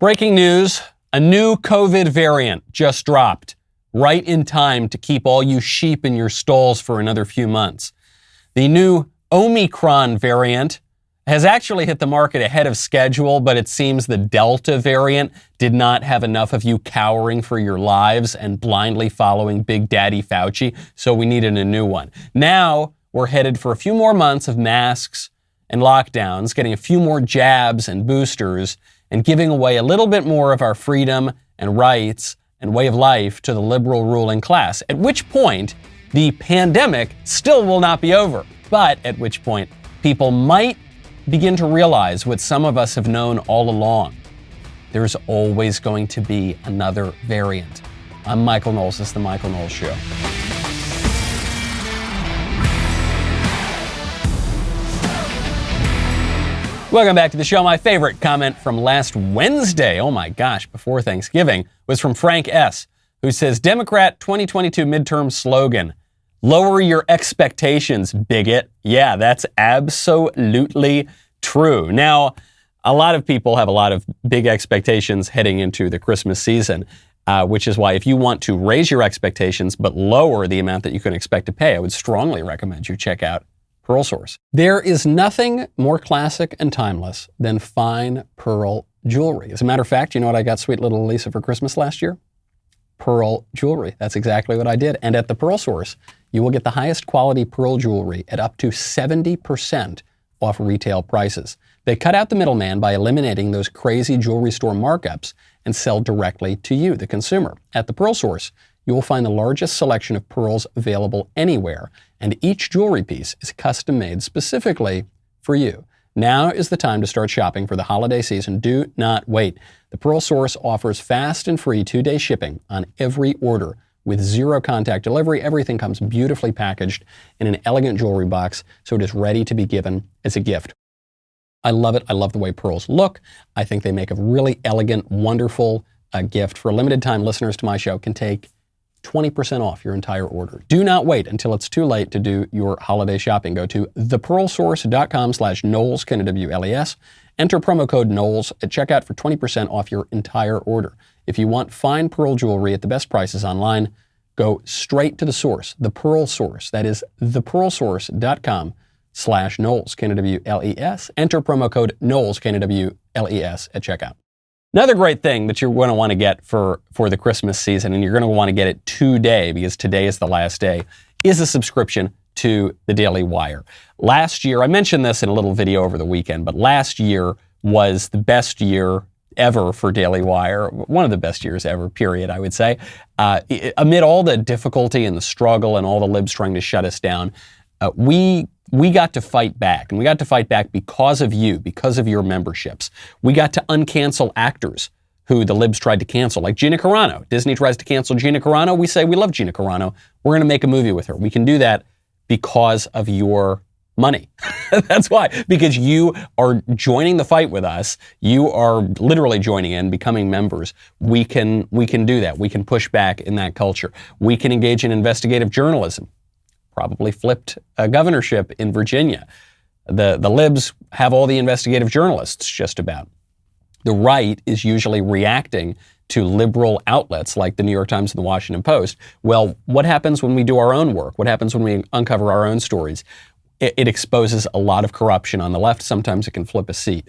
Breaking news, a new COVID variant just dropped, right in time to keep all you sheep in your stalls for another few months. The new Omicron variant has actually hit the market ahead of schedule, but it seems the Delta variant did not have enough of you cowering for your lives and blindly following Big Daddy Fauci, so we needed a new one. Now we're headed for a few more months of masks and lockdowns, getting a few more jabs and boosters, and giving away a little bit more of our freedom and rights and way of life to the liberal ruling class, at which point the pandemic still will not be over, but at which point people might begin to realize what some of us have known all along. There's always going to be another variant. I'm Michael Knowles. This is The Michael Knowles Show. Welcome back to the show. My favorite comment from last Wednesday, oh my gosh, before Thanksgiving, was from Frank S., who says, Democrat 2022 midterm slogan, lower your expectations, bigot. Yeah, that's absolutely true. Now, a lot of people have a lot of big expectations heading into the Christmas season, which is why if you want to raise your expectations but lower the amount that you can expect to pay, I would strongly recommend you check out Pearl Source. There is nothing more classic and timeless than fine pearl jewelry. As a matter of fact, you know what I got sweet little Lisa for Christmas last year? Pearl jewelry. That's exactly what I did. And at the Pearl Source, you will get the highest quality pearl jewelry at up to 70% off retail prices. They cut out the middleman by eliminating those crazy jewelry store markups and sell directly to you, the consumer. At the Pearl Source, you will find the largest selection of pearls available anywhere, and each jewelry piece is custom made specifically for you. Now is the time to start shopping for the holiday season. Do not wait. The Pearl Source offers fast and free 2-day shipping on every order with zero contact delivery. Everything comes beautifully packaged in an elegant jewelry box, so it is ready to be given as a gift. I love it. I love the way pearls look. I think they make a really elegant, wonderful gift. For a limited time, listeners to my show can take 20% off your entire order. Do not wait until it's too late to do your holiday shopping. Go to thepearlsource.com/Knowles, Knowles. Enter promo code Knowles at checkout for 20% off your entire order. If you want fine pearl jewelry at the best prices online, go straight to the source, the Pearl Source. That is thepearlsource.com/Knowles, Knowles. Enter promo code Knowles, Knowles at checkout. Another great thing that you're going to want to get for the Christmas season, and you're going to want to get it today because today is the last day, is a subscription to the Daily Wire. Last year, I mentioned this in a little video over the weekend, but last year was the best year ever for Daily Wire, one of the best years ever, period, I would say. Amid all the difficulty and the struggle and all the libs trying to shut us down, we got to fight back, and we got to fight back because of you, because of your memberships. We got to uncancel actors who the libs tried to cancel, like Gina Carano. Disney tries to cancel Gina Carano. We say, we love Gina Carano. We're going to make a movie with her. We can do that because of your money. That's why, because you are joining the fight with us. You are literally joining in, becoming members. We can do that. We can push back in that culture. We can engage in investigative journalism. Probably flipped a governorship in Virginia. The libs have all the investigative journalists just about. The right is usually reacting to liberal outlets like the New York Times and the Washington Post. Well, what happens when we do our own work? What happens when we uncover our own stories? It exposes a lot of corruption on the left. Sometimes it can flip a seat.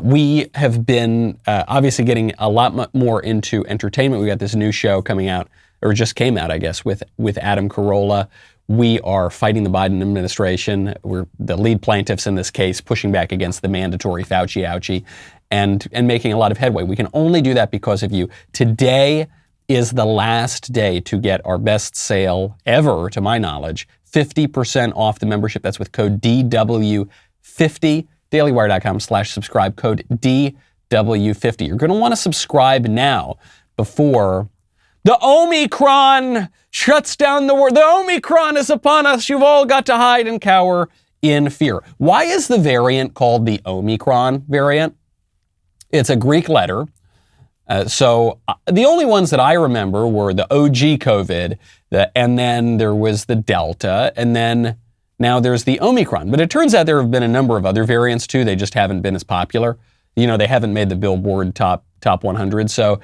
We have been obviously getting a lot more into entertainment. We got this new show coming out, or just came out, I guess, with Adam Carolla. We are fighting the Biden administration. We're the lead plaintiffs in this case, pushing back against the mandatory Fauci ouchie and making a lot of headway. We can only do that because of you. Today is the last day to get our best sale ever, to my knowledge, 50% off the membership. That's with code DW50, dailywire.com/subscribe, code DW50. You're going to want to subscribe now before the Omicron shuts down the world. The Omicron is upon us. You've all got to hide and cower in fear. Why is the variant called the Omicron variant? It's a Greek letter. So the only ones that I remember were the OG COVID, and then there was the Delta, and then now there's the Omicron. But it turns out there have been a number of other variants too. They just haven't been as popular. You know, they haven't made the Billboard top top 100. So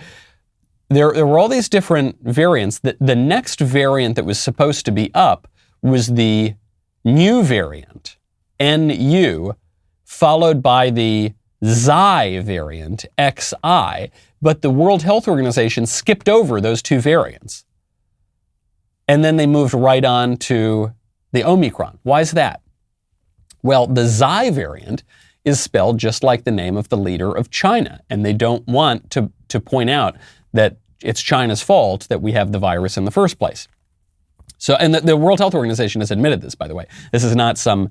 there were all these different variants. The next variant that was supposed to be up was the new variant, NU, followed by the Xi variant, XI. But the World Health Organization skipped over those two variants. And then they moved right on to the Omicron. Why is that? Well, the Xi variant is spelled just like the name of the leader of China. And they don't want to point out that it's China's fault that we have the virus in the first place. So, and the World Health Organization has admitted this, by the way. This is not some,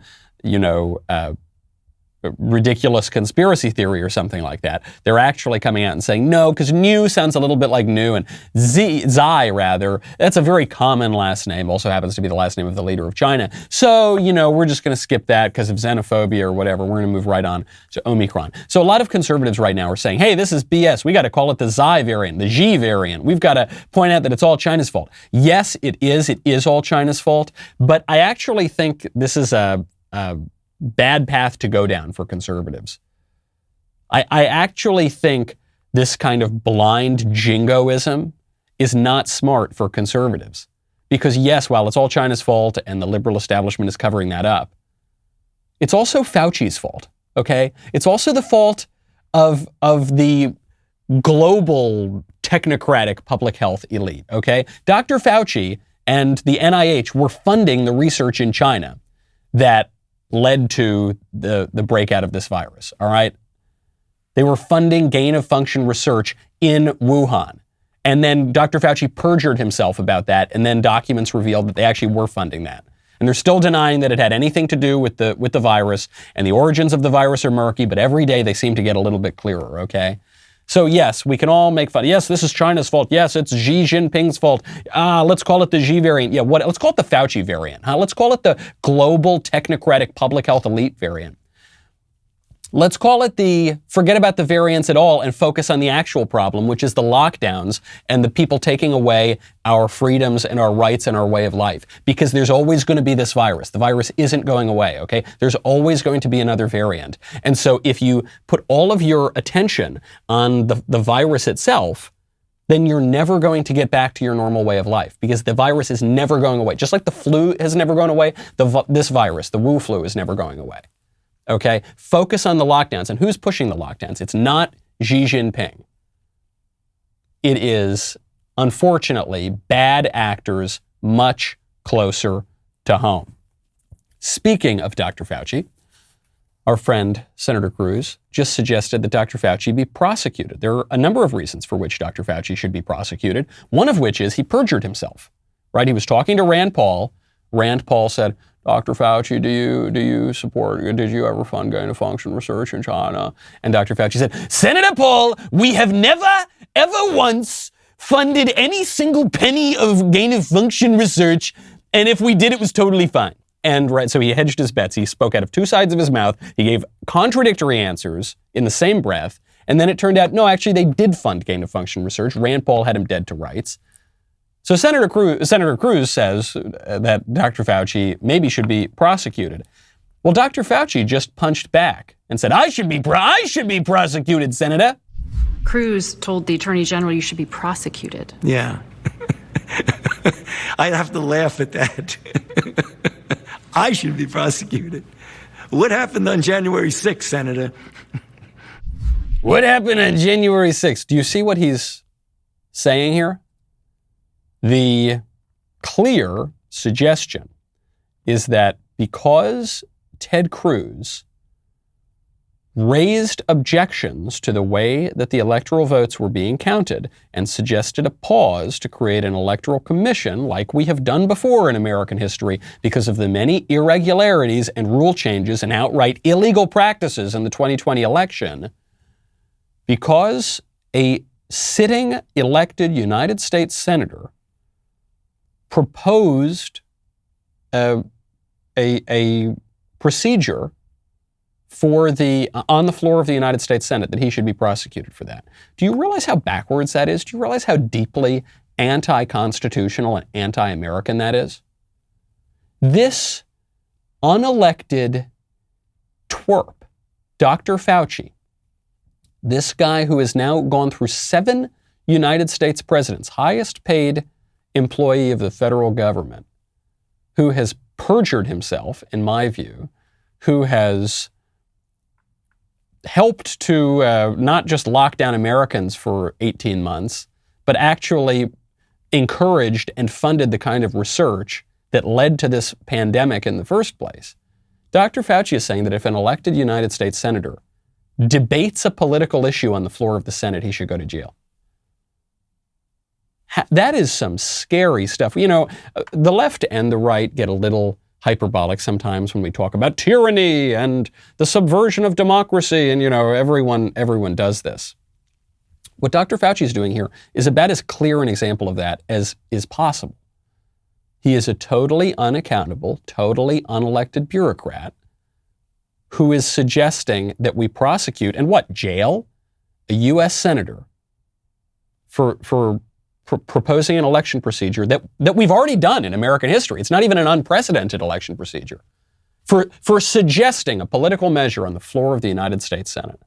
ridiculous conspiracy theory or something like that. They're actually coming out and saying, no, because new sounds a little bit like new, and Xi rather, that's a very common last name, also happens to be the last name of the leader of China. So, we're just going to skip that because of xenophobia or whatever. We're going to move right on to Omicron. So a lot of conservatives right now are saying, hey, this is BS. We got to call it the Xi variant, the Xi variant. We've got to point out that it's all China's fault. Yes, it is. It is all China's fault. But I actually think this is a bad path to go down for conservatives. I actually think this kind of blind jingoism is not smart for conservatives. Because yes, while it's all China's fault and the liberal establishment is covering that up, it's also Fauci's fault, okay? It's also the fault of the global technocratic public health elite, okay? Dr. Fauci and the NIH were funding the research in China that led to the breakout of this virus, all right? They were funding gain-of-function research in Wuhan. And then Dr. Fauci perjured himself about that, and then documents revealed that they actually were funding that. And they're still denying that it had anything to do with the virus, and the origins of the virus are murky, but every day they seem to get a little bit clearer, okay? So yes, we can all make fun. Yes, this is China's fault. Yes, it's Xi Jinping's fault. Let's call it the Xi variant. Yeah, let's call it the Fauci variant. Let's call it the global technocratic public health elite variant. Let's call it forget about the variants at all and focus on the actual problem, which is the lockdowns and the people taking away our freedoms and our rights and our way of life. Because there's always going to be this virus. The virus isn't going away, okay? There's always going to be another variant. And so if you put all of your attention on the virus itself, then you're never going to get back to your normal way of life because the virus is never going away. Just like the flu has never gone away, this virus, the Wu flu, is never going away. Okay, focus on the lockdowns. And who's pushing the lockdowns? It's not Xi Jinping. It is, unfortunately, bad actors much closer to home. Speaking of Dr. Fauci, our friend Senator Cruz just suggested that Dr. Fauci be prosecuted. There are a number of reasons for which Dr. Fauci should be prosecuted, one of which is he perjured himself, right? He was talking to Rand Paul. Rand Paul said, Dr. Fauci, did you ever fund gain-of-function research in China? And Dr. Fauci said, Senator Paul, we have never, ever once funded any single penny of gain-of-function research, and if we did, it was totally fine. And so he hedged his bets. He spoke out of two sides of his mouth. He gave contradictory answers in the same breath, and then it turned out, no, actually, they did fund gain-of-function research. Rand Paul had him dead to rights. So Senator Cruz says that Dr. Fauci maybe should be prosecuted. Well, Dr. Fauci just punched back and said, I should be prosecuted, Senator. Cruz told the Attorney General you should be prosecuted. Yeah. I'd have to laugh at that. I should be prosecuted. What happened on January 6th, Senator? What happened on January 6th? Do you see what he's saying here? The clear suggestion is that because Ted Cruz raised objections to the way that the electoral votes were being counted and suggested a pause to create an electoral commission like we have done before in American history because of the many irregularities and rule changes and outright illegal practices in the 2020 election, because a sitting elected United States senator proposed a procedure on the floor of the United States Senate that he should be prosecuted for that. Do you realize how backwards that is? Do you realize how deeply anti-constitutional and anti-American that is? This unelected twerp, Dr. Fauci, This guy who has now gone through 7 United States presidents, highest paid employee of the federal government, who has perjured himself, in my view, who has helped to not just lock down Americans for 18 months, but actually encouraged and funded the kind of research that led to this pandemic in the first place. Dr. Fauci is saying that if an elected United States senator debates a political issue on the floor of the Senate, he should go to jail. That is some scary stuff. You know, the left and the right get a little hyperbolic sometimes when we talk about tyranny and the subversion of democracy, and, you know, everyone does this. What Dr. Fauci is doing here is about as clear an example of that as is possible. He is a totally unaccountable, totally unelected bureaucrat who is suggesting that we prosecute and jail a U.S. senator for proposing an election procedure that we've already done in American history. It's not even an unprecedented election procedure. For suggesting a political measure on the floor of the United States Senate.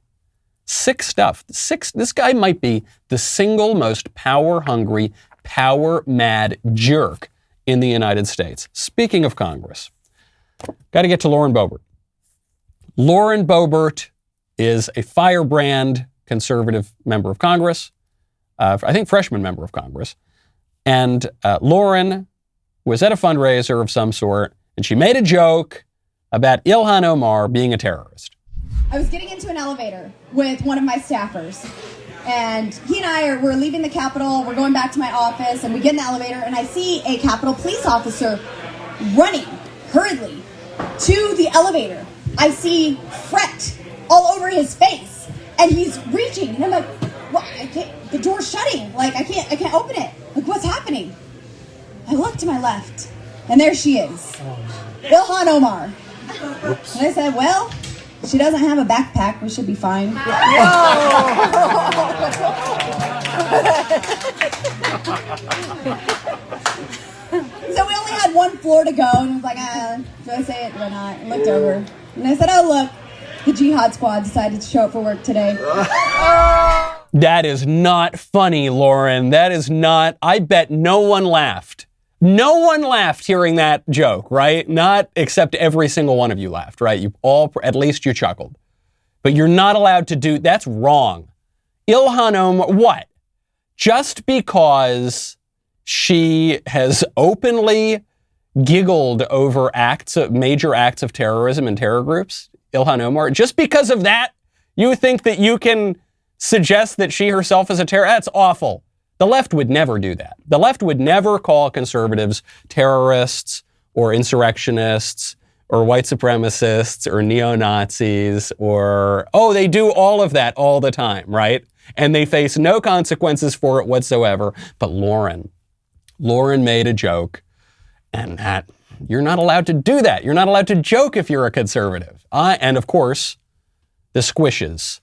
This guy might be the single most power-hungry, power-mad jerk in the United States. Speaking of Congress, got to get to Lauren Boebert. Lauren Boebert is a firebrand conservative member of Congress. I think freshman member of Congress. And Lauren was at a fundraiser of some sort, and she made a joke about Ilhan Omar being a terrorist. I was getting into an elevator with one of my staffers, and he and I were leaving the Capitol. We're going back to my office, and we get in the elevator, and I see a Capitol police officer running hurriedly to the elevator. I see fret all over his face, and he's reaching, and I'm like, what? I can't, the door's shutting. Like, I can't open it. Like, what's happening? I look to my left, and there she is. Ilhan Omar. Oops. And I said, well, she doesn't have a backpack. We should be fine. So we only had one floor to go, and I was like, should I say it? Do I not? I looked over, and I said, oh, look, the Jihad Squad decided to show up for work today. That is not funny, Lauren. That is not, I bet no one laughed. No one laughed hearing that joke, right? Not except every single one of you laughed, right? You all, at least you chuckled. But you're not allowed to do, that's wrong. Ilhan Omar, what? Just because she has openly giggled over major acts of terrorism and terror groups, Ilhan Omar, just because of that, you think that you can suggest that she herself is a terrorist? That's awful. The left would never do that. The left would never call conservatives terrorists or insurrectionists or white supremacists or neo-Nazis or, they do all of that all the time, right? And they face no consequences for it whatsoever. But Lauren made a joke, and that, you're not allowed to do that. You're not allowed to joke if you're a conservative. And of course, the squishes.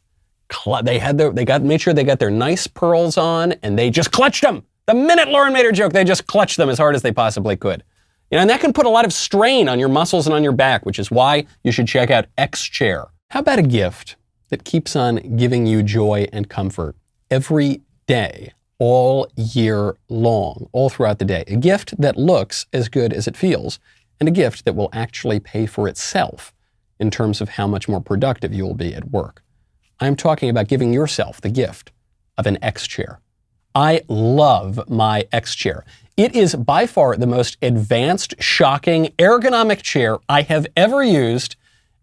Made sure they got their nice pearls on, and they just clutched them. The minute Lauren made her joke, they just clutched them as hard as they possibly could. You know, and that can put a lot of strain on your muscles and on your back, which is why you should check out X-Chair. How about a gift that keeps on giving you joy and comfort every day, all year long, all throughout the day? A gift that looks as good as it feels, and a gift that will actually pay for itself in terms of how much more productive you will be at work. I'm talking about giving yourself the gift of an X-Chair. I love my X-Chair. It is by far the most advanced, shocking, ergonomic chair I have ever used,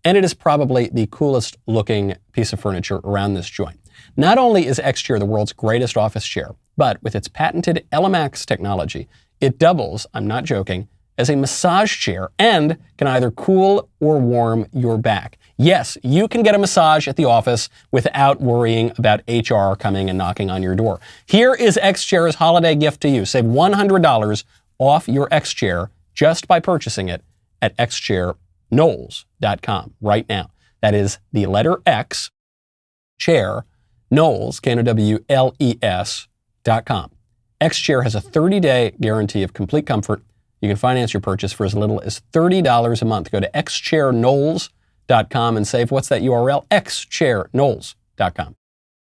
and it is probably the coolest looking piece of furniture around this joint. Not only is X-Chair the world's greatest office chair, but with its patented LMAX technology, it doubles, I'm not joking, as a massage chair and can either cool or warm your back. Yes, you can get a massage at the office without worrying about HR coming and knocking on your door. Here is X-Chair's holiday gift to you. Save $100 off your X-Chair just by purchasing it at xchairknowles.com right now. That is the letter X, chair, Knowles, Knowles.com. X-Chair has a 30-day guarantee of complete comfort. You can finance your purchase for as little as $30 a month. Go to xchairknowles.com and save, what's that URL? xchairknowles.com.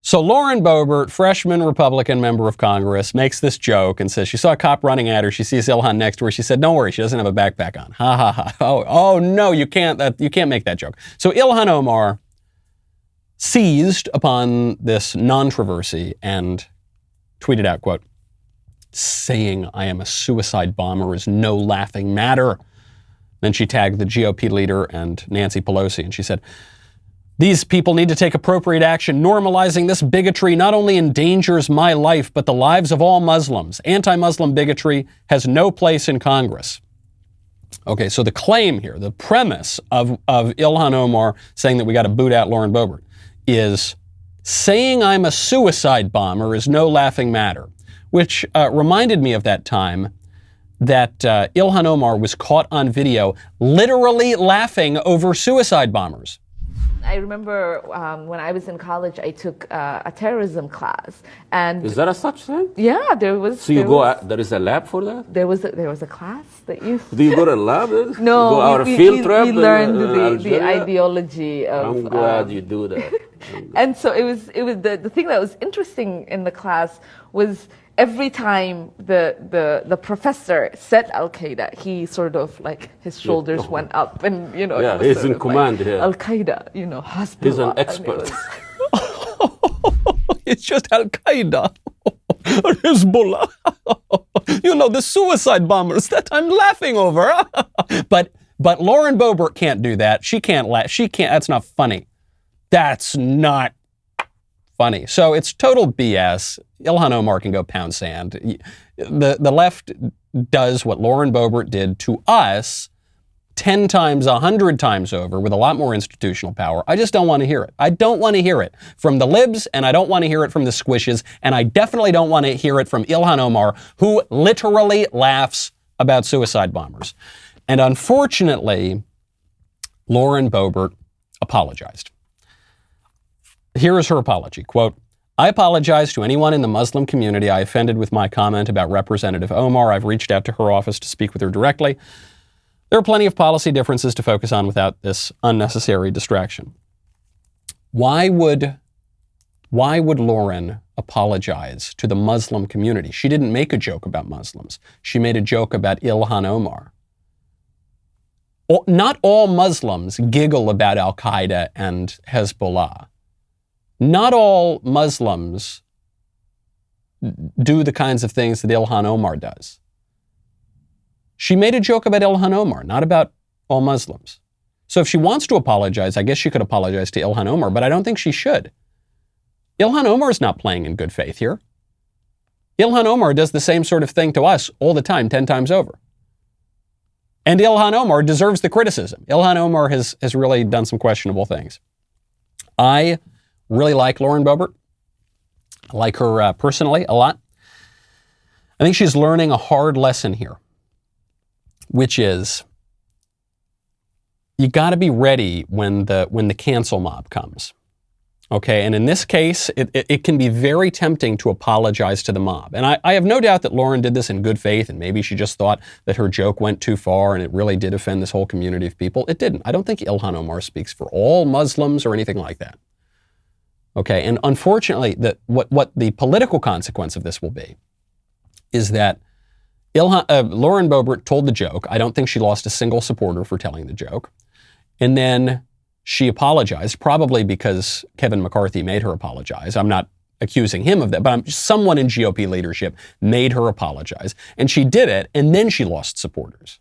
So Lauren Boebert, freshman Republican member of Congress, makes this joke and says she saw a cop running at her. She sees Ilhan next to her. She said, "Don't worry, she doesn't have a backpack on." Ha ha ha. Oh no, you can't make that joke. So Ilhan Omar seized upon this controversy and tweeted out, quote, "Saying I am a suicide bomber is no laughing matter." Then she tagged the GOP leader and Nancy Pelosi, and she said, "These people need to take appropriate action. Normalizing this bigotry not only endangers my life, but the lives of all Muslims. Anti-Muslim bigotry has no place in Congress." Okay, so the claim here, the premise of Ilhan Omar saying that we got to boot out Lauren Boebert is saying I'm a suicide bomber is no laughing matter, which reminded me of that time that Ilhan Omar was caught on video literally laughing over suicide bombers. I remember when I was in college, I took a terrorism class, and is that a such thing? Yeah, there was. So there is a lab for that? There was a class that you. Do you go to a lab? No, go out a field trip. We learned the ideology of. I'm glad you do that. And so it was the thing that was interesting in the class was every time the professor said Al Qaeda, he sort of like his shoulders went up, and yeah, he's in command here. Al Qaeda, Hezbollah. He's an expert. It's just Al Qaeda, Hezbollah. The suicide bombers that I'm laughing over. But Lauren Boebert can't do that. She can't laugh. That's not funny. That's not funny. So it's total BS. Ilhan Omar can go pound sand. The left does what Lauren Boebert did to us 10 times, 100 times over with a lot more institutional power. I just don't want to hear it. I don't want to hear it from the libs, and I don't want to hear it from the squishes, and I definitely don't want to hear it from Ilhan Omar, who literally laughs about suicide bombers. And unfortunately, Lauren Boebert apologized. Here is her apology, quote, "I apologize to anyone in the Muslim community I offended with my comment about Representative Omar. I've reached out to her office to speak with her directly. There are plenty of policy differences to focus on without this unnecessary distraction." Why would Lauren apologize to the Muslim community? She didn't make a joke about Muslims. She made a joke about Ilhan Omar. Not all Muslims giggle about Al Qaeda and Hezbollah. Not all Muslims do the kinds of things that Ilhan Omar does. She made a joke about Ilhan Omar, not about all Muslims. So if she wants to apologize, I guess she could apologize to Ilhan Omar, but I don't think she should. Ilhan Omar is not playing in good faith here. Ilhan Omar does the same sort of thing to us all the time, 10 times over. And Ilhan Omar deserves the criticism. Ilhan Omar has really done some questionable things. I really like Lauren Boebert. I like her personally a lot. I think she's learning a hard lesson here, which is you got to be ready when the cancel mob comes. Okay, and in this case, it can be very tempting to apologize to the mob. And I have no doubt that Lauren did this in good faith, and maybe she just thought that her joke went too far and it really did offend this whole community of people. It didn't. I don't think Ilhan Omar speaks for all Muslims or anything like that. Okay, and unfortunately, what the political consequence of this will be is that Lauren Boebert told the joke. I don't think she lost a single supporter for telling the joke. And then she apologized, probably because Kevin McCarthy made her apologize. I'm not accusing him of that, but someone in GOP leadership made her apologize. And she did it, and then she lost supporters.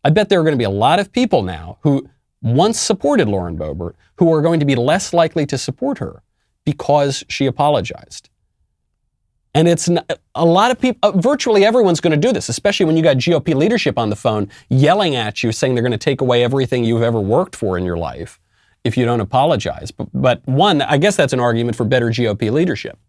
I bet there are going to be a lot of people now who once supported Lauren Boebert who are going to be less likely to support her because she apologized. And it's a lot of people, virtually everyone's going to do this, especially when you got GOP leadership on the phone yelling at you, saying they're going to take away everything you've ever worked for in your life if you don't apologize. But one, I guess that's an argument for better GOP leadership.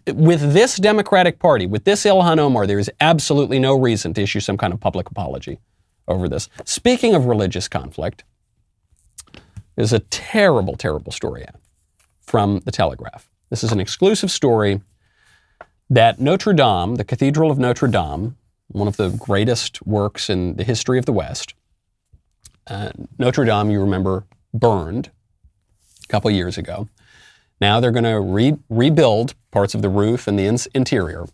With this Democratic Party, with this Ilhan Omar, there is absolutely no reason to issue some kind of public apology over this. Speaking of religious conflict, there's a terrible, terrible story out from the Telegraph. This is an exclusive story that Notre Dame, the Cathedral of Notre Dame, one of the greatest works in the history of the West, Notre Dame, you remember, burned a couple years ago. Now they're going to rebuild parts of the roof and the interior,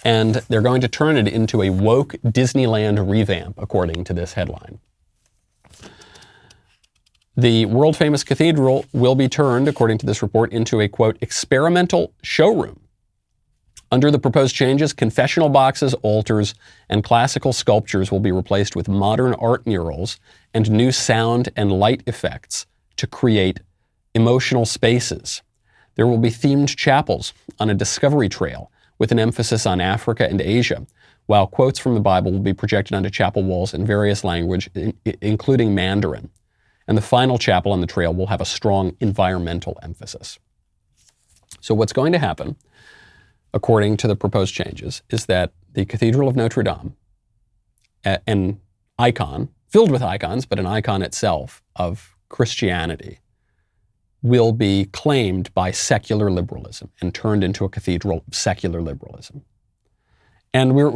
and they're going to turn it into a woke Disneyland revamp, according to this headline. The world-famous cathedral will be turned, according to this report, into a, quote, experimental showroom. Under the proposed changes, confessional boxes, altars, and classical sculptures will be replaced with modern art murals and new sound and light effects to create emotional spaces. There will be themed chapels on a discovery trail with an emphasis on Africa and Asia, while quotes from the Bible will be projected onto chapel walls in various languages, including Mandarin. And the final chapel on the trail will have a strong environmental emphasis. So what's going to happen, according to the proposed changes, is that the Cathedral of Notre Dame, an icon, filled with icons, but an icon itself of Christianity, will be claimed by secular liberalism and turned into a cathedral of secular liberalism. And we're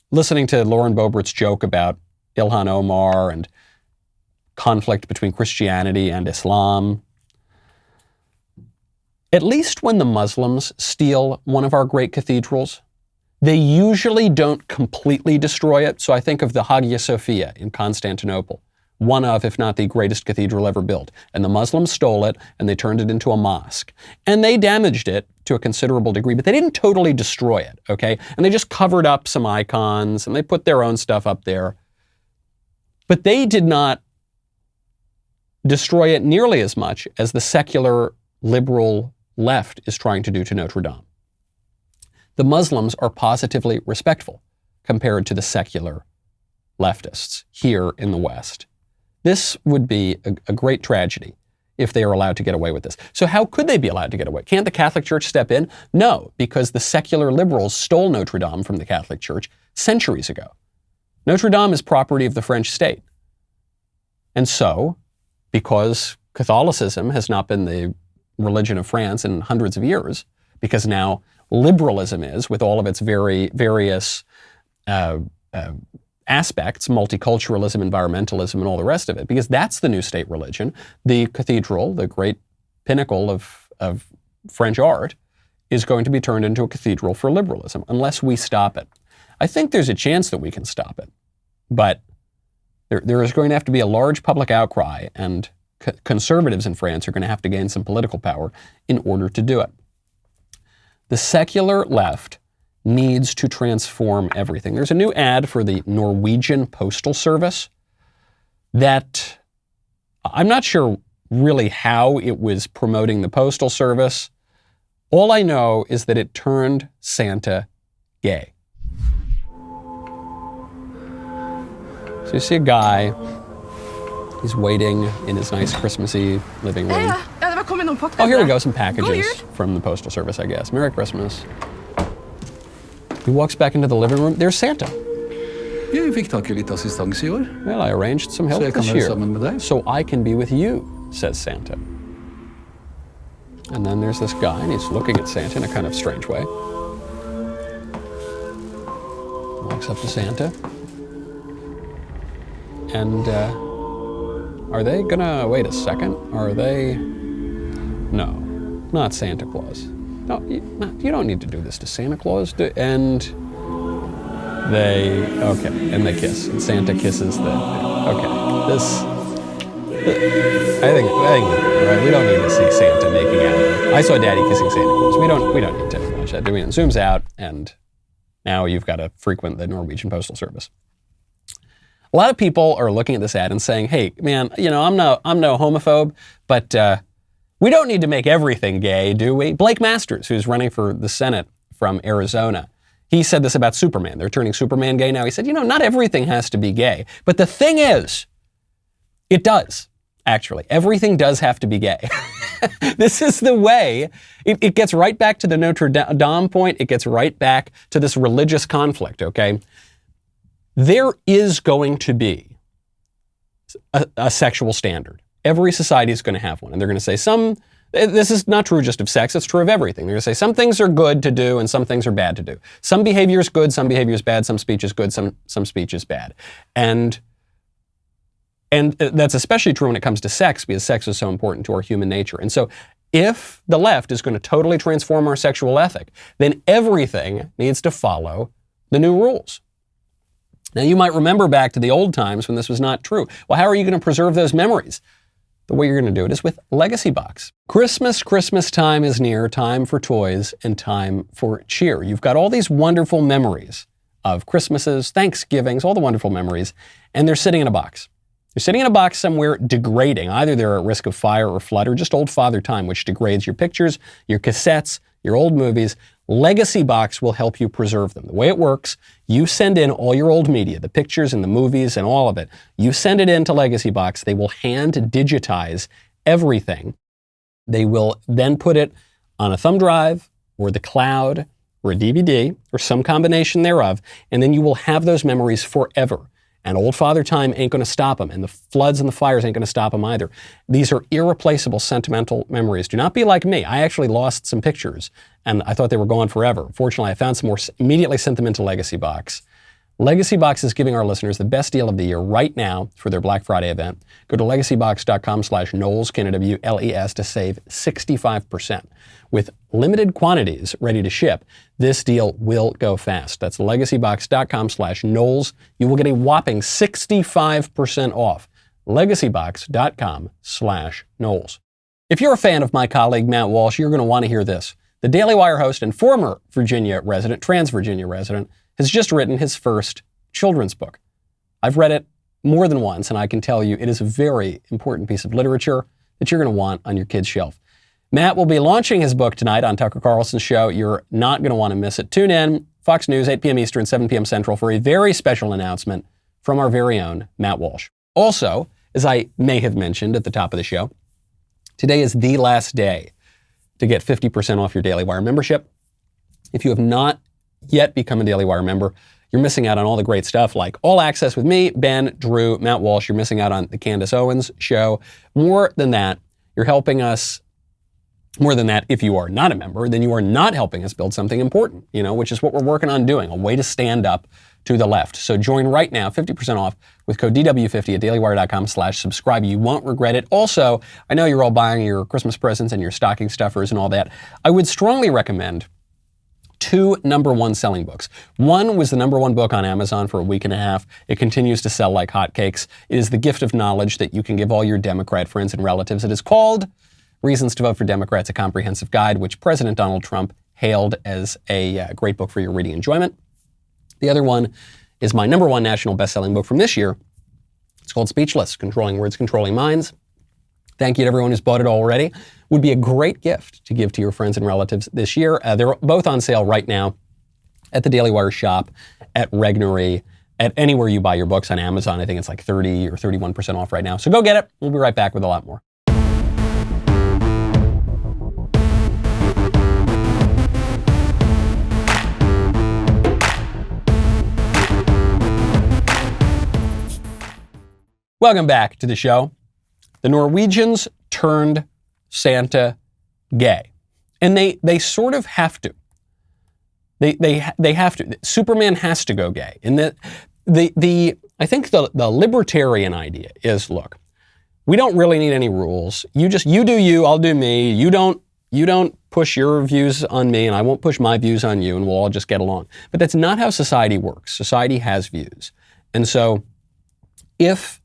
listening to Lauren Boebert's joke about Ilhan Omar and conflict between Christianity and Islam. At least when the Muslims steal one of our great cathedrals, they usually don't completely destroy it. So I think of the Hagia Sophia in Constantinople, one of, if not the greatest cathedral ever built. And the Muslims stole it and they turned it into a mosque. And they damaged it to a considerable degree, but they didn't totally destroy it, okay? And they just covered up some icons and they put their own stuff up there. But they did not destroy it nearly as much as the secular liberal left is trying to do to Notre Dame. The Muslims are positively respectful compared to the secular leftists here in the West. This would be a great tragedy if they are allowed to get away with this. So how could they be allowed to get away? Can't the Catholic Church step in? No, because the secular liberals stole Notre Dame from the Catholic Church centuries ago. Notre Dame is property of the French state. And so, because Catholicism has not been the religion of France in hundreds of years, because now liberalism is, with all of its various aspects, multiculturalism, environmentalism, and all the rest of it, because that's the new state religion. The cathedral, the great pinnacle of French art, is going to be turned into a cathedral for liberalism, unless we stop it. I think there's a chance that we can stop it, but there is going to have to be a large public outcry, and conservatives in France are going to have to gain some political power in order to do it. The secular left needs to transform everything. There's a new ad for the Norwegian Postal Service that I'm not sure really how it was promoting the Postal Service. All I know is that it turned Santa gay. So you see a guy, he's waiting in his nice Christmassy living room. Oh, here we go, some packages from the Postal Service, I guess. Merry Christmas. He walks back into the living room. There's Santa. Vi fikk tak i litt assistanse I år. Well, I arranged some help jeg kan this være year, sammen med deg. so I can be with you, says Santa. And then there's this guy, and he's looking at Santa in a kind of strange way. Walks up to Santa. And are they gonna, wait a second, are they, no, not Santa Claus. No, you don't need to do this to Santa Claus. And they kiss. And Santa kisses I think we're good, right? We don't need to see Santa making out. I saw Daddy kissing Santa Claus. We don't need to watch that, do we? And it zooms out, and now you've got to frequent the Norwegian Postal Service. A lot of people are looking at this ad and saying, hey, man, I'm no homophobe, but we don't need to make everything gay, do we? Blake Masters, who's running for the Senate from Arizona, he said this about Superman. They're turning Superman gay now. He said, not everything has to be gay. But the thing is, it does, actually. Everything does have to be gay. This is the way. It gets right back to the Notre Dame point. It gets right back to this religious conflict, okay? There is going to be a sexual standard. Every society is going to have one. And they're going to say this is not true just of sex, it's true of everything. They're going to say some things are good to do and some things are bad to do. Some behavior is good, some behavior is bad, some speech is good, some speech is bad. And that's especially true when it comes to sex, because sex is so important to our human nature. And so If the left is going to totally transform our sexual ethic, then everything needs to follow the new rules. Now, you might remember back to the old times when this was not true. Well, how are you going to preserve those memories? The way you're going to do it is with Legacy Box. Christmas time is near, time for toys and time for cheer. You've got all these wonderful memories of Christmases, Thanksgivings, all the wonderful memories, and they're sitting in a box. They're sitting in a box somewhere degrading. Either they're at risk of fire or flood or just old father time, which degrades your pictures, your cassettes, your old movies. Legacy Box will help you preserve them. The way it works, you send in all your old media, the pictures and the movies and all of it. You send it into Legacy Box. They will hand digitize everything. They will then put it on a thumb drive or the cloud or a DVD or some combination thereof, and then you will have those memories forever. And old father time ain't going to stop them, and the floods and the fires ain't going to stop them either. These are irreplaceable sentimental memories. Do not be like me. I actually lost some pictures, and I thought they were gone forever. Fortunately, I found some more, immediately sent them into Legacy Box. Legacy Box is giving our listeners the best deal of the year right now for their Black Friday event. Go to legacybox.com/Knowles, Knowles, to save 65%. With limited quantities ready to ship, this deal will go fast. That's legacybox.com/Knowles. You will get a whopping 65% off. legacybox.com/Knowles. If you're a fan of my colleague Matt Walsh, you're going to want to hear this. The Daily Wire host and former Virginia resident, trans Virginia resident, has just written his first children's book. I've read it more than once, and I can tell you it is a very important piece of literature that you're going to want on your kid's shelf. Matt will be launching his book tonight on Tucker Carlson's show. You're not going to want to miss it. Tune in, Fox News, 8 p.m. Eastern, 7 p.m. Central, for a very special announcement from our very own Matt Walsh. Also, as I may have mentioned at the top of the show, today is the last day to get 50% off your Daily Wire membership. If you have not yet become a Daily Wire member, you're missing out on all the great stuff like All Access with me, Ben, Drew, Matt Walsh. You're missing out on the Candace Owens show. More than that, you're helping us. More than that, if you are not a member, then you are not helping us build something important, which is what we're working on doing, a way to stand up to the left. So join right now, 50% off with code DW50 at dailywire.com/subscribe. You won't regret it. Also, I know you're all buying your Christmas presents and your stocking stuffers and all that. I would strongly recommend 2 #1 selling books. One was the #1 book on Amazon for a week and a half. It continues to sell like hotcakes. It is the gift of knowledge that you can give all your Democrat friends and relatives. It is called Reasons to Vote for Democrats, a Comprehensive Guide, which President Donald Trump hailed as a great book for your reading enjoyment. The other one is my #1 national best-selling book from this year. It's called Speechless, Controlling Words, Controlling Minds. Thank you to everyone who's bought it already. Would be a great gift to give to your friends and relatives this year. They're both on sale right now at the Daily Wire shop, at Regnery, at anywhere you buy your books on Amazon. I think it's like 30 or 31% off right now. So go get it. We'll be right back with a lot more. Welcome back to the show. The Norwegians turned Santa gay. And they sort of have to. They have to. Superman has to go gay. And I think the libertarian idea is, look, we don't really need any rules. You do you, I'll do me. You don't push your views on me and I won't push my views on you and we'll all just get along. But that's not how society works. Society has views. And so if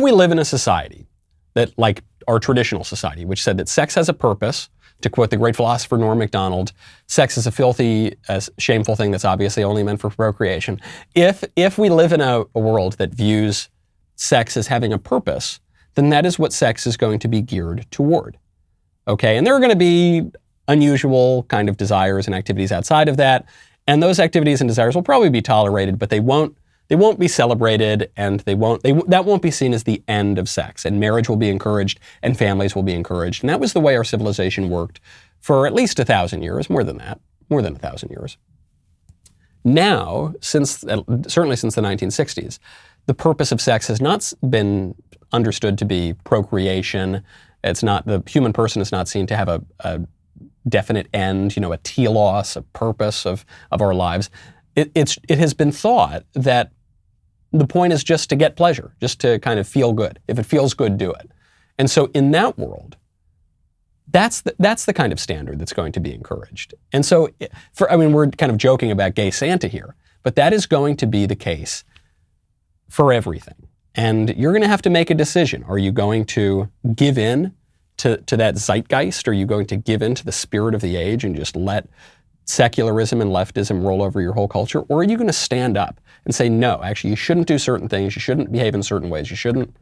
we live in a society that, like our traditional society, which said that sex has a purpose, to quote the great philosopher Norm Macdonald, sex is a filthy, shameful thing that's obviously only meant for procreation. If we live in a world that views sex as having a purpose, then that is what sex is going to be geared toward. Okay, and there are going to be unusual kind of desires and activities outside of that, and those activities and desires will probably be tolerated, but they won't be celebrated, and that won't be seen as the end of sex. And marriage will be encouraged, and families will be encouraged. And that was the way our civilization worked for at least 1,000 years, more than 1,000 years. Now, certainly since the 1960s, the purpose of sex has not been understood to be procreation. The human person is not seen to have a definite end, a telos, a purpose of our lives. It has been thought that the point is just to get pleasure, just to kind of feel good. If it feels good, do it. And so in that world, That's the kind of standard that's going to be encouraged. And so, we're kind of joking about gay Santa here, but that is going to be the case for everything. And you're going to have to make a decision. Are you going to give in to that zeitgeist? Are you going to give in to the spirit of the age and just let secularism and leftism roll over your whole culture? Or are you going to stand up and say, no, actually, you shouldn't do certain things. You shouldn't behave in certain ways. You shouldn't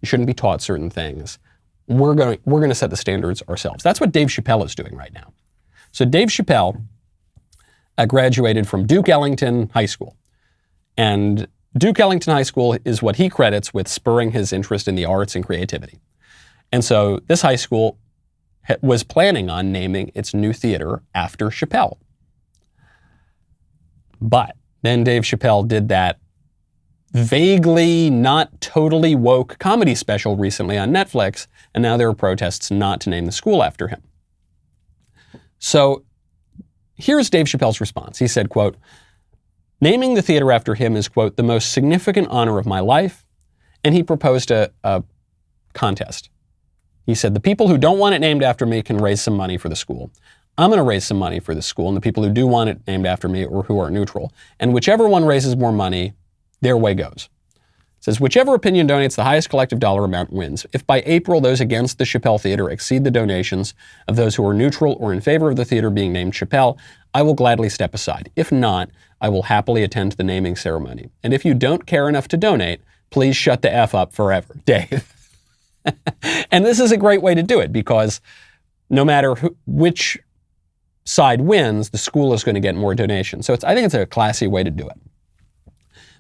be taught certain things. We're going to set the standards ourselves. That's what Dave Chappelle is doing right now. So Dave Chappelle graduated from Duke Ellington High School. And Duke Ellington High School is what he credits with spurring his interest in the arts and creativity. And so this high school was planning on naming its new theater after Chappelle. But then Dave Chappelle did that vaguely not totally woke comedy special recently on Netflix, and now there are protests not to name the school after him. So here's Dave Chappelle's response. He said, quote, naming the theater after him is, quote, the most significant honor of my life, and he proposed a contest. He said, the people who don't want it named after me can raise some money for the school. I'm going to raise some money for the school, and the people who do want it named after me or who are neutral. And whichever one raises more money, their way goes. It says, whichever opinion donates the highest collective dollar amount wins. If by April those against the Chappelle Theater exceed the donations of those who are neutral or in favor of the theater being named Chappelle, I will gladly step aside. If not, I will happily attend the naming ceremony. And if you don't care enough to donate, please shut the F up forever. Dave. And this is a great way to do it because no matter which side wins, the school is going to get more donations. So I think it's a classy way to do it.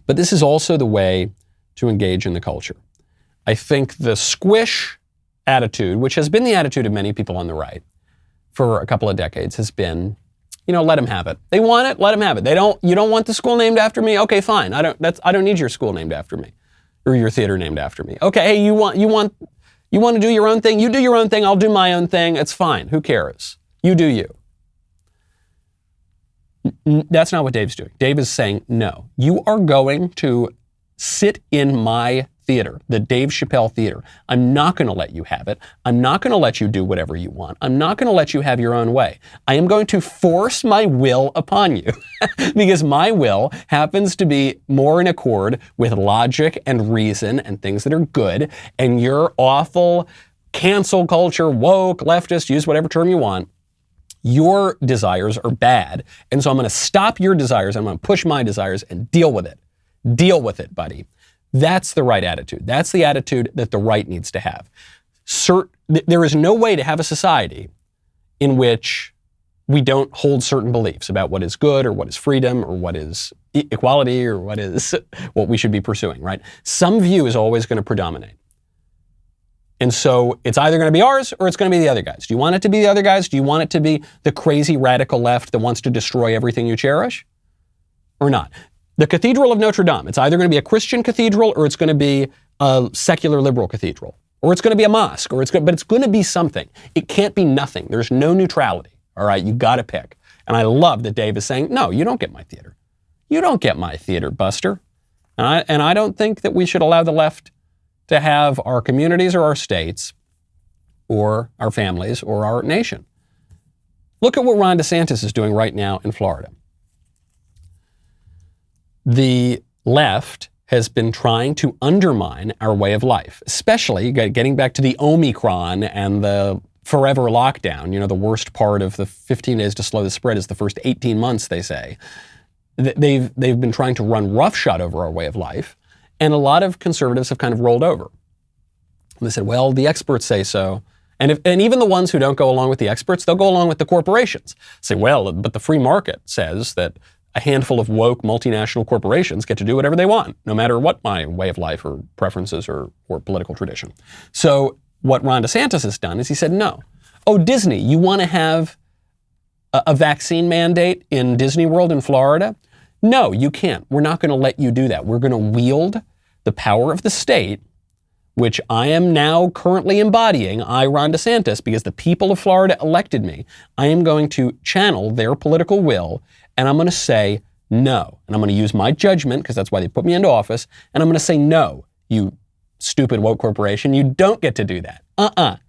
But this is also the way to engage in the culture. I think the squish attitude, which has been the attitude of many people on the right for a couple of decades, has been, let them have it. They want it, let them have it. You don't want the school named after me? Okay, fine. I don't need your school named after me or your theater named after me. Okay, hey, you want to do your own thing? You do your own thing, I'll do my own thing. It's fine. Who cares? You do you. That's not what Dave's doing. Dave is saying, no, you are going to sit in my theater, the Dave Chappelle Theater. I'm not going to let you have it. I'm not going to let you do whatever you want. I'm not going to let you have your own way. I am going to force my will upon you because my will happens to be more in accord with logic and reason and things that are good, and your awful cancel culture, woke, leftist, use whatever term you want, your desires are bad, and so I'm going to stop your desires, I'm going to push my desires and deal with it. Deal with it, buddy. That's the right attitude. That's the attitude that the right needs to have. There is no way to have a society in which we don't hold certain beliefs about what is good or what is freedom or what is equality or what we should be pursuing, right? Some view is always going to predominate. And so it's either going to be ours or it's going to be the other guys. Do you want it to be the other guys? Do you want it to be the crazy radical left that wants to destroy everything you cherish? Or not? The Cathedral of Notre Dame, it's either going to be a Christian cathedral or it's going to be a secular liberal cathedral. Or it's going to be a mosque, but it's going to be something. It can't be nothing. There's no neutrality. All right, you got to pick. And I love that Dave is saying, no, you don't get my theater. You don't get my theater, Buster. And I don't think that we should allow the left to have our communities or our states or our families or our nation. Look at what Ron DeSantis is doing right now in Florida. The left has been trying to undermine our way of life, especially getting back to the Omicron and the forever lockdown. The worst part of the 15 days to slow the spread is the first 18 months, they say. They've been trying to run roughshod over our way of life. And a lot of conservatives have kind of rolled over. And they said, well, the experts say so. And even the ones who don't go along with the experts, they'll go along with the corporations. Say, well, but the free market says that a handful of woke multinational corporations get to do whatever they want, no matter what my way of life or preferences or political tradition. So what Ron DeSantis has done is he said, no. Oh, Disney, you want to have a vaccine mandate in Disney World in Florida? No, you can't. We're not going to let you do that. We're going to wield the power of the state, which I am now currently embodying, Ron DeSantis, because the people of Florida elected me. I am going to channel their political will, and I'm going to say no. And I'm going to use my judgment, because that's why they put me into office, and I'm going to say no, you stupid woke corporation. You don't get to do that.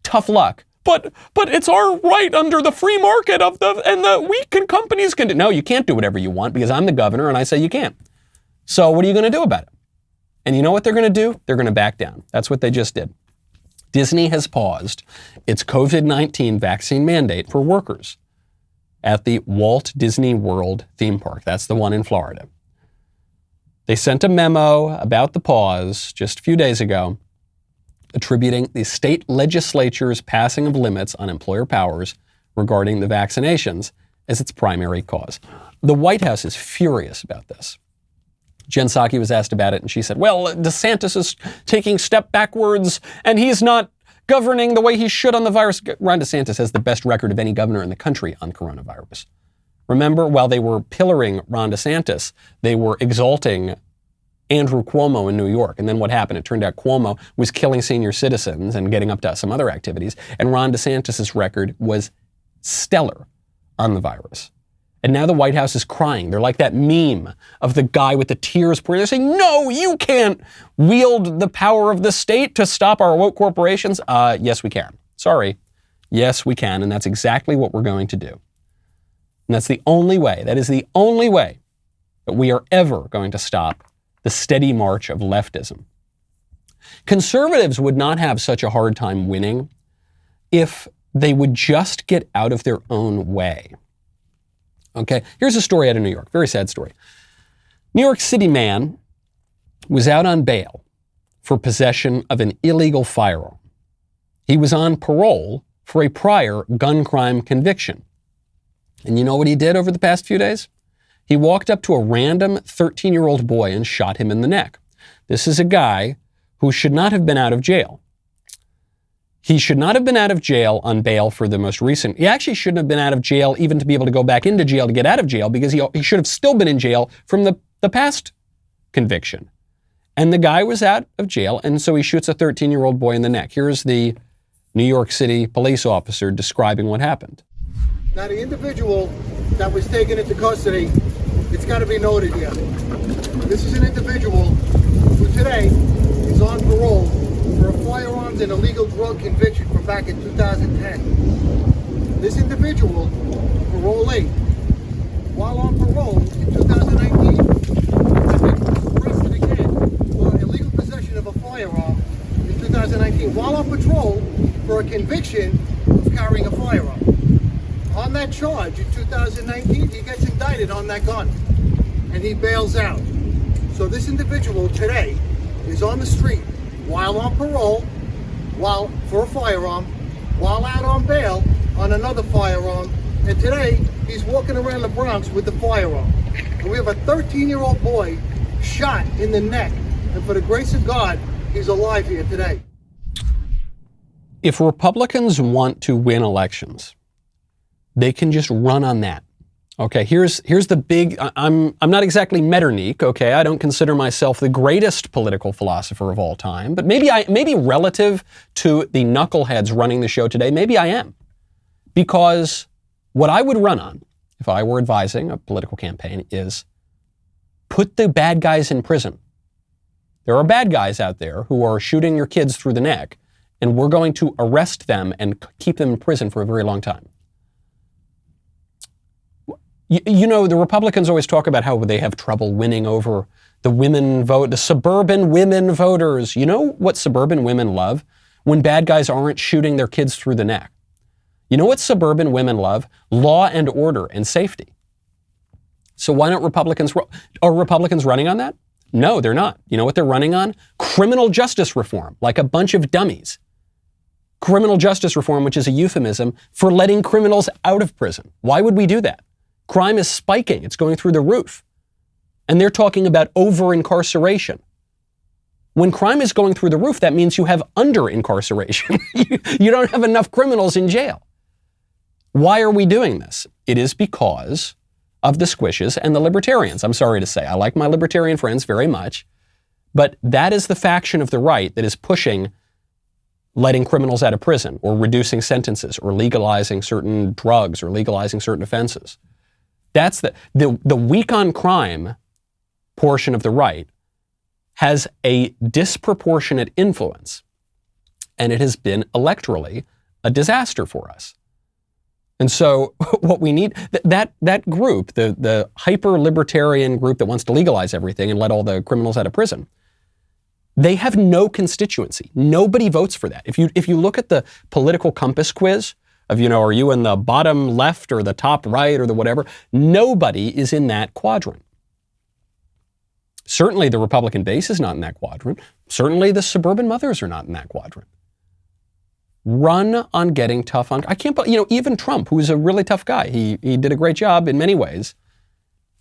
Tough luck. but it's our right under the free market and the weak companies can do. No, you can't do whatever you want because I'm the governor and I say you can't. So what are you going to do about it? And you know what they're going to do? They're going to back down. That's what they just did. Disney has paused its COVID-19 vaccine mandate for workers at the Walt Disney World theme park. That's the one in Florida. They sent a memo about the pause just a few days ago, attributing the state legislature's passing of limits on employer powers regarding the vaccinations as its primary cause. The White House is furious about this. Jen Psaki was asked about it, and she said, well, DeSantis is taking step backwards, and he's not governing the way he should on the virus. Ron DeSantis has the best record of any governor in the country on coronavirus. Remember, while they were pillaring Ron DeSantis, they were exalting Andrew Cuomo in New York. And then what happened? It turned out Cuomo was killing senior citizens and getting up to some other activities, and Ron DeSantis' record was stellar on the virus. And now the White House is crying. They're like that meme of the guy with the tears pouring. They're saying, no, you can't wield the power of the state to stop our woke corporations. Yes, we can. Sorry. Yes, we can. And that's exactly what we're going to do. And that's the only way. That is the only way that we are ever going to stop the steady march of leftism. Conservatives would not have such a hard time winning if they would just get out of their own way. Okay, here's a story out of New York, very sad story. New York City man was out on bail for possession of an illegal firearm. He was on parole for a prior gun crime conviction. And you know what he did over the past few days? He walked up to a random 13-year-old boy and shot him in the neck. This is a guy who should not have been out of jail. He should not have been out of jail on bail for the most recent. He actually shouldn't have been out of jail even to be able to go back into jail to get out of jail because he should have still been in jail from the past conviction. And the guy was out of jail, and so he shoots a 13-year-old boy in the neck. Here's the New York City police officer describing what happened. Now, the individual that was taken into custody, it's got to be noted here. This is an individual who today is on parole for a firearms and illegal drug conviction from back in 2010. This individual, parolee, while on parole in 2019, has been arrested again for illegal possession of a firearm in 2019, while on patrol for a conviction of carrying a firearm. On that charge in 2019, he gets indicted on that gun, and he bails out. So this individual today is on the street while on parole, while for a firearm, while out on bail on another firearm, and today he's walking around the Bronx with the firearm. And we have a 13-year-old boy shot in the neck, and for the grace of God, he's alive here today. If Republicans want to win elections, they can just run on that. Okay, here's the big, I'm not exactly Metternich, okay? I don't consider myself the greatest political philosopher of all time, but maybe relative to the knuckleheads running the show today, maybe I am. Because what I would run on, if I were advising a political campaign, is put the bad guys in prison. There are bad guys out there who are shooting your kids through the neck, and we're going to arrest them and keep them in prison for a very long time. You know, the Republicans always talk about how they have trouble winning over the women vote, the suburban women voters. You know what suburban women love? When bad guys aren't shooting their kids through the neck. You know what suburban women love? Law and order and safety. So why don't are Republicans running on that? No, they're not. You know what they're running on? Criminal justice reform, like a bunch of dummies. Criminal justice reform, which is a euphemism for letting criminals out of prison. Why would we do that? Crime is spiking. It's going through the roof. And they're talking about over-incarceration. When crime is going through the roof, that means you have under-incarceration. You don't have enough criminals in jail. Why are we doing this? It is because of the squishes and the libertarians. I'm sorry to say. I like my libertarian friends very much. But that is the faction of the right that is pushing letting criminals out of prison or reducing sentences or legalizing certain drugs or legalizing certain offenses. That's the weak on crime portion of the right has a disproportionate influence, and it has been electorally a disaster for us. And so what we need, that group, the hyper-libertarian group that wants to legalize everything and let all the criminals out of prison, they have no constituency. Nobody votes for that. If you look at the political compass quiz of, are you in the bottom left or the top right or the whatever, nobody is in that quadrant. Certainly the Republican base is not in that quadrant. Certainly the suburban mothers are not in that quadrant. Run on getting tough on, I can't believe, even Trump, who's a really tough guy, he did a great job in many ways.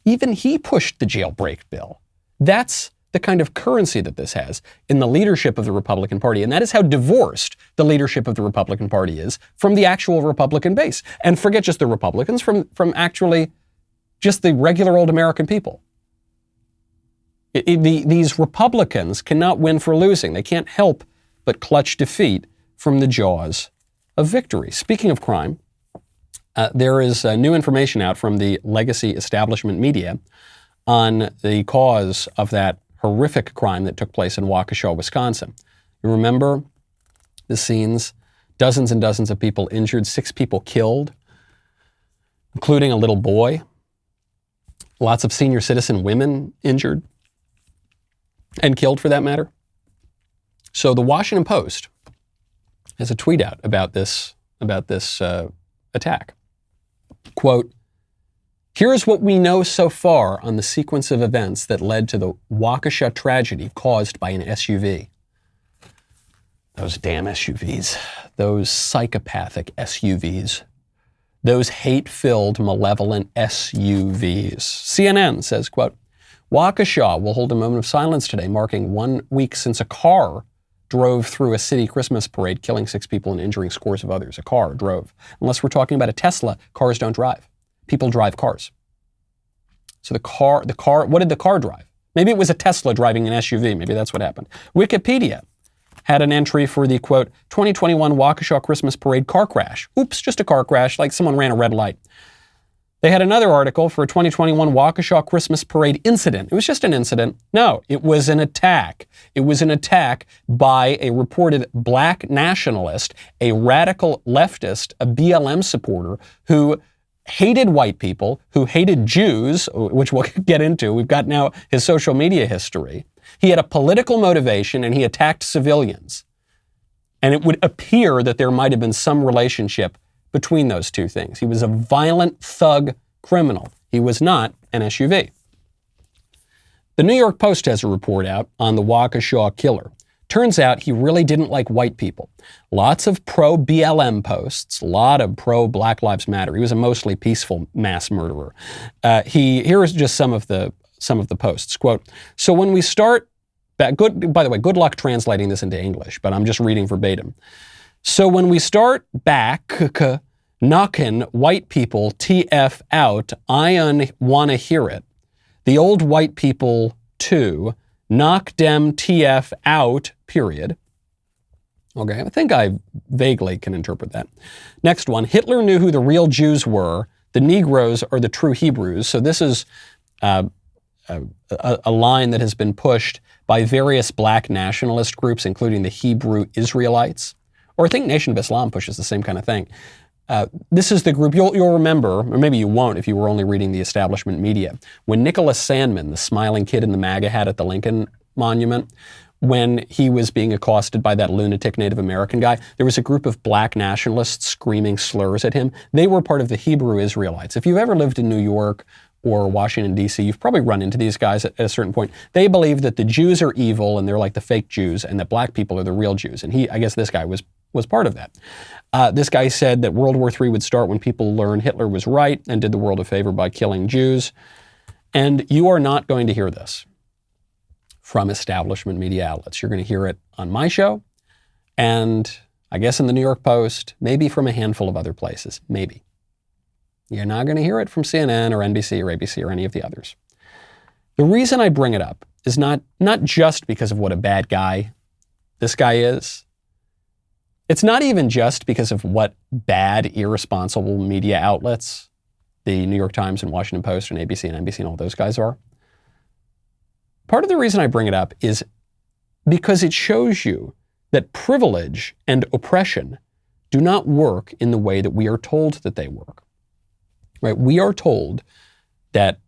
Even he pushed the jailbreak bill. That's the kind of currency that this has in the leadership of the Republican Party. And that is how divorced the leadership of the Republican Party is from the actual Republican base. And forget just the Republicans, from actually just the regular old American people. These Republicans cannot win for losing. They can't help but clutch defeat from the jaws of victory. Speaking of crime, there is new information out from the legacy establishment media on the cause of that horrific crime that took place in Waukesha, Wisconsin. You remember the scenes? Dozens and dozens of people injured, 6 people killed, including a little boy. Lots of senior citizen women injured and killed, for that matter. So the Washington Post has a tweet out about this attack. Quote, "Here's what we know so far on the sequence of events that led to the Waukesha tragedy caused by an SUV." Those damn SUVs. Those psychopathic SUVs. Those hate-filled, malevolent SUVs. CNN says, quote, "Waukesha will hold a moment of silence today, marking 1 week since a car drove through a city Christmas parade, killing 6 people and injuring scores of others. A car drove. Unless we're talking about a Tesla, cars don't drive. People drive cars. So the car, what did the car drive? Maybe it was a Tesla driving an SUV. Maybe that's what happened. Wikipedia had an entry for the, quote, 2021 Waukesha Christmas parade car crash. Oops, just a car crash, like someone ran a red light. They had another article for a 2021 Waukesha Christmas parade incident. It was just an incident. No, it was an attack. It was an attack by a reported black nationalist, a radical leftist, a BLM supporter who hated white people, who hated Jews, which we'll get into. We've got now his social media history. He had a political motivation and he attacked civilians. And it would appear that there might have been some relationship between those two things. He was a violent thug criminal. He was not an SUV. The New York Post has a report out on the Waukesha killer. Turns out he really didn't like white people. Lots of pro-BLM posts, a lot of pro-Black Lives Matter. He was a mostly peaceful mass murderer. Here is just some of the posts. Quote, "So when we start back," by the way, good luck translating this into English, but I'm just reading verbatim. "So when we start back knocking white people TF out, I wanna hear it. The old white people too, knock dem TF out, period." Okay, I think I vaguely can interpret that. Next one, "Hitler knew who the real Jews were. The Negroes are the true Hebrews." So this is a line that has been pushed by various black nationalist groups, including the Hebrew Israelites. Or I think Nation of Islam pushes the same kind of thing. This is the group, you'll remember, or maybe you won't if you were only reading the establishment media, when Nicholas Sandmann, the smiling kid in the MAGA hat at the Lincoln Monument, when he was being accosted by that lunatic Native American guy, there was a group of black nationalists screaming slurs at him. They were part of the Hebrew Israelites. If you've ever lived in New York or Washington, D.C., you've probably run into these guys at a certain point. They believe that the Jews are evil and they're like the fake Jews and that black people are the real Jews. And I guess this guy was part of that. This guy said that World War III would start when people learned Hitler was right and did the world a favor by killing Jews. And you are not going to hear this from establishment media outlets. You're going to hear it on my show and I guess in the New York Post, maybe from a handful of other places, maybe. You're not going to hear it from CNN or NBC or ABC or any of the others. The reason I bring it up is not just because of what a bad guy this guy is. It's not even just because of what bad, irresponsible media outlets the New York Times and Washington Post and ABC and NBC and all those guys are. Part of the reason I bring it up is because it shows you that privilege and oppression do not work in the way that we are told that they work. Right? We are told that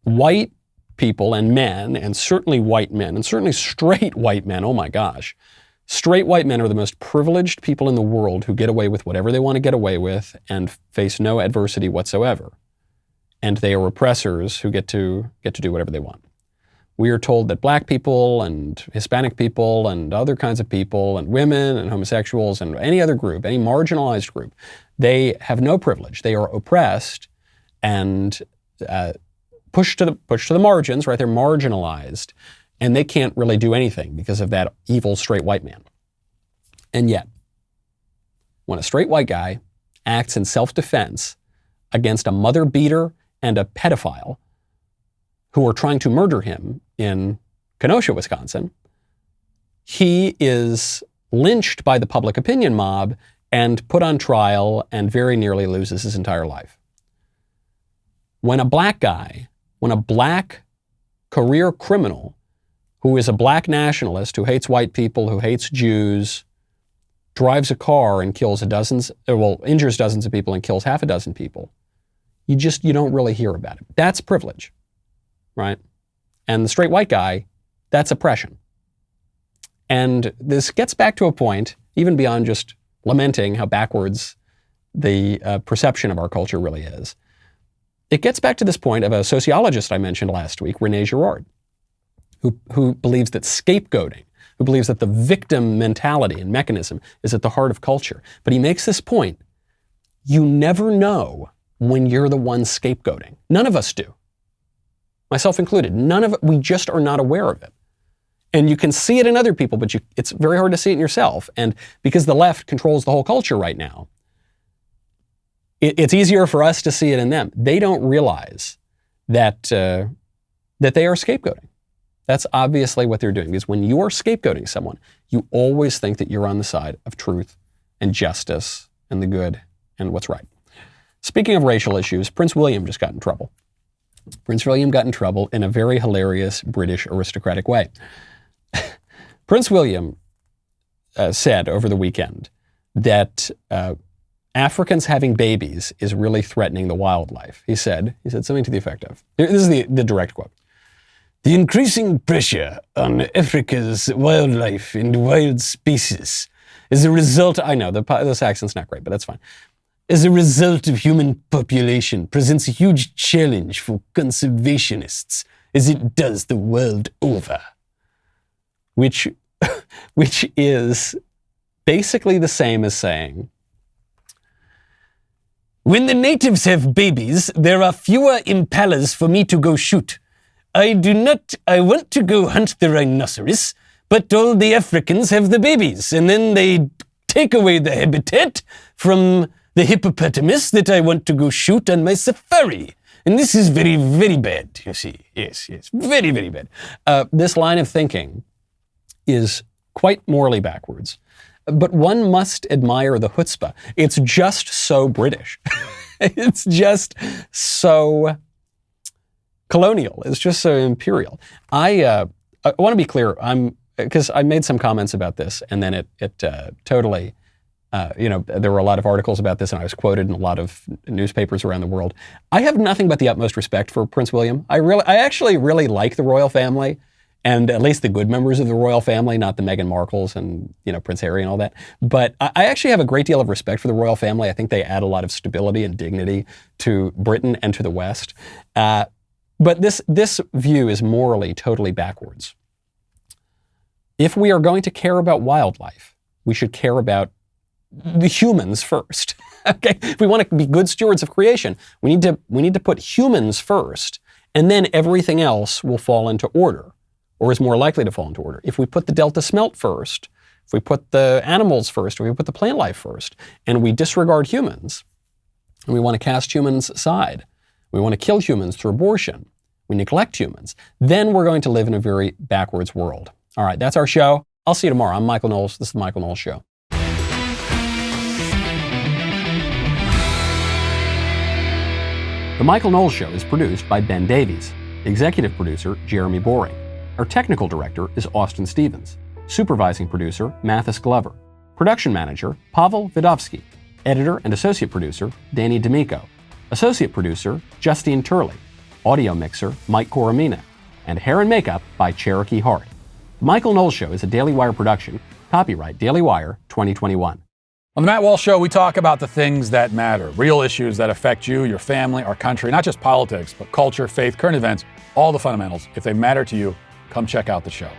white people and men, and certainly white men, and certainly straight white men, oh my gosh, straight white men are the most privileged people in the world who get away with whatever they want to get away with and face no adversity whatsoever. And they are oppressors who get to do whatever they want. We are told that black people and Hispanic people and other kinds of people and women and homosexuals and any other group, any marginalized group, they have no privilege. They are oppressed and pushed to the margins, right? They're marginalized, and they can't really do anything because of that evil straight white man. And yet, when a straight white guy acts in self-defense against a mother beater and a pedophile who are trying to murder him in Kenosha, Wisconsin, he is lynched by the public opinion mob and put on trial and very nearly loses his entire life. When a black guy, when a black career criminal who is a black nationalist, who hates white people, who hates Jews, drives a car and injures dozens of people and kills half a dozen people, you don't really hear about it. That's privilege, right? And the straight white guy, that's oppression. And this gets back to a point, even beyond just lamenting how backwards the perception of our culture really is. It gets back to this point of a sociologist I mentioned last week, René Girard, who believes that scapegoating, who believes that the victim mentality and mechanism is at the heart of culture. But he makes this point: you never know when you're the one scapegoating. None of us do, myself included. We just are not aware of it. And you can see it in other people, but it's very hard to see it in yourself. And because the left controls the whole culture right now, it's easier for us to see it in them. They don't realize that they are scapegoating. That's obviously what they're doing, because when you are scapegoating someone, you always think that you're on the side of truth and justice and the good and what's right. Speaking of racial issues, Prince William just got in trouble. Prince William got in trouble in a very hilarious British aristocratic way. Prince William said over the weekend that Africans having babies is really threatening the wildlife. He said something to the effect of, this is the direct quote: "The increasing pressure on Africa's wildlife and wild species is a result," I know, this accent's not great, but that's fine, "as a result of human population presents a huge challenge for conservationists as it does the world over." Which is basically the same as saying, "When the natives have babies, there are fewer impalas for me to go shoot. I want to go hunt the rhinoceros, but all the Africans have the babies, and then they take away the habitat from the hippopotamus that I want to go shoot on my safari. And this is very, very bad, you see. Yes, very, very bad." This line of thinking is quite morally backwards, but one must admire the chutzpah. It's just so British. It's just so colonial. It's just so imperial. I want to be clear, because I made some comments about this, and then it totally, there were a lot of articles about this, and I was quoted in a lot of newspapers around the world. I have nothing but the utmost respect for Prince William. I actually really like the royal family, and at least the good members of the royal family, not the Meghan Markles and Prince Harry and all that. But I actually have a great deal of respect for the royal family. I think they add a lot of stability and dignity to Britain and to the West. But this view is morally totally backwards. If we are going to care about wildlife, we should care about the humans first. Okay? If we want to be good stewards of creation, we need to put humans first, and then everything else will fall into order, or is more likely to fall into order. If we put the Delta smelt first, if we put the animals first, or we put the plant life first, and we disregard humans, and we want to cast humans aside, we want to kill humans through abortion, we neglect humans, then we're going to live in a very backwards world. All right, that's our show. I'll see you tomorrow. I'm Michael Knowles. This is the Michael Knowles Show. The Michael Knowles Show is produced by Ben Davies. Executive producer, Jeremy Boring. Our technical director is Austin Stevens. Supervising producer, Mathis Glover. Production manager, Pavel Vidovsky. Editor and associate producer, Danny D'Amico. Associate producer, Justine Turley. Audio mixer, Mike Coromina. And hair and makeup by Cherokee Hart. The Michael Knowles Show is a Daily Wire production. Copyright Daily Wire 2021. On the Matt Walsh Show, we talk about the things that matter, real issues that affect you, your family, our country, not just politics, but culture, faith, current events, all the fundamentals. If they matter to you, come check out the show.